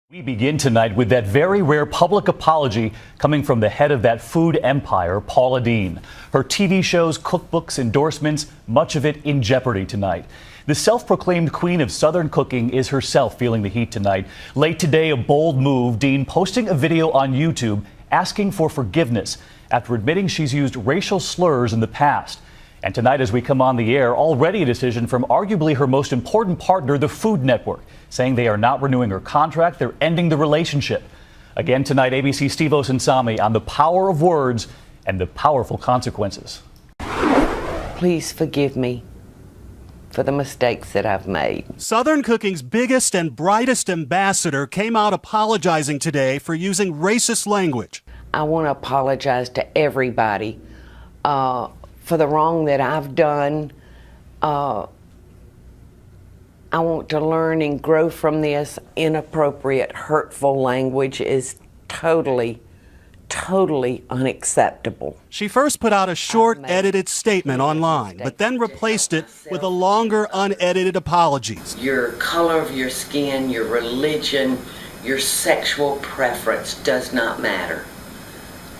We begin tonight with that very rare public apology coming from the head of that food empire, Paula Deen. Her TV shows, cookbooks, endorsements, much of it in jeopardy tonight. The self-proclaimed queen of Southern cooking is herself feeling the heat tonight. Late today, a bold move, Deen posting a video on YouTube asking for forgiveness after admitting she's used racial slurs in the past. And tonight, as we come on the air, already a decision from arguably her most important partner, the Food Network, saying they are not renewing her contract, they're ending the relationship. Again tonight, ABC's Steve Osunsami on the power of words and the powerful consequences. Please forgive me for the mistakes that I've made. Southern Cooking's biggest and brightest ambassador came out apologizing today for using racist language. I want to apologize to everybody for the wrong that I've done. I want to learn and grow from this. Inappropriate, hurtful language is totally unacceptable. She first put out a short, edited statement online, but then replaced it with a longer, unedited apologies. Your color of your skin, your religion, your sexual preference does not matter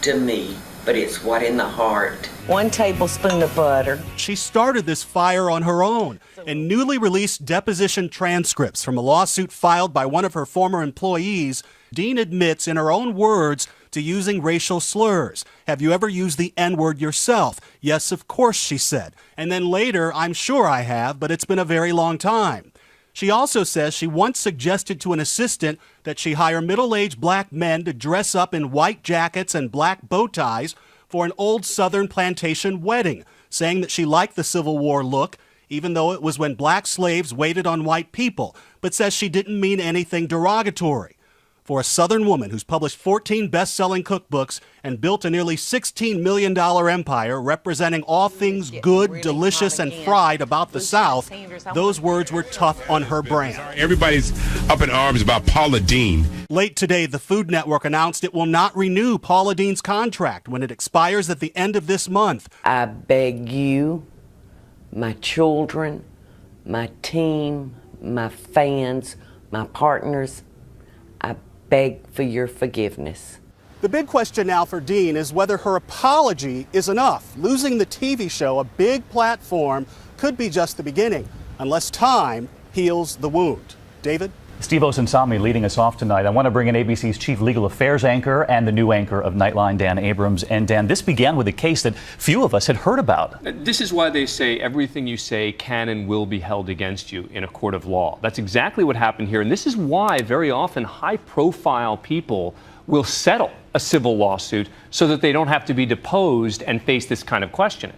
to me, but it's what in the heart. 1 tablespoon of butter. She started this fire on her own in newly released deposition transcripts from a lawsuit filed by one of her former employees. Deen admits in her own words to using racial slurs. Have you ever used the N-word yourself? Yes, of course, she said. And then later, I'm sure I have, but it's been a very long time. She also says she once suggested to an assistant that she hire middle-aged black men to dress up in white jackets and black bow ties for an old Southern plantation wedding, saying that she liked the Civil War look, even though it was when black slaves waited on white people, but says she didn't mean anything derogatory. For a Southern woman who's published 14 best-selling cookbooks and built a nearly $16 million empire representing all things good, delicious, and fried about the South, those words were tough on her brand. Everybody's up in arms about Paula Deen. Late today, the Food Network announced it will not renew Paula Deen's contract when it expires at the end of this month. I beg you, my children, my team, my fans, my partners, I beg for your forgiveness. The big question now for Deen is whether her apology is enough. Losing the TV show, a big platform, could be just the beginning, unless time heals the wound. David? Steve Osunsami leading us off tonight. I want to bring in ABC's chief legal affairs anchor and the new anchor of Nightline, Dan Abrams. And Dan, this began with a case that few of us had heard about. This is why they say everything you say can and will be held against you in a court of law. That's exactly what happened here. And this is why very often high-profile people will settle a civil lawsuit so that they don't have to be deposed and face this kind of questioning.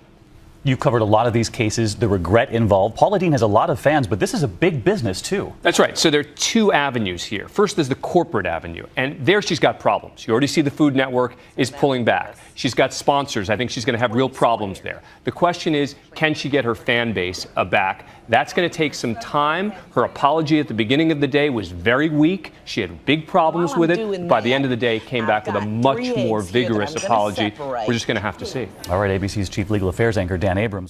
You covered a lot of these cases, the regret involved. Paula Deen has a lot of fans, but this is a big business, too. That's right. So there are 2 avenues here. First, there's the corporate avenue, and there she's got problems. You already see the Food Network is pulling back. She's got sponsors. I think she's going to have real problems there. The question is, can she get her fan base back? That's going to take some time. Her apology at the beginning of the day was very weak. She had big problems with it. By the end of the day, came back with a much more vigorous apology. We're just going to have to see. All right, ABC's chief legal affairs anchor, Dan Abrams.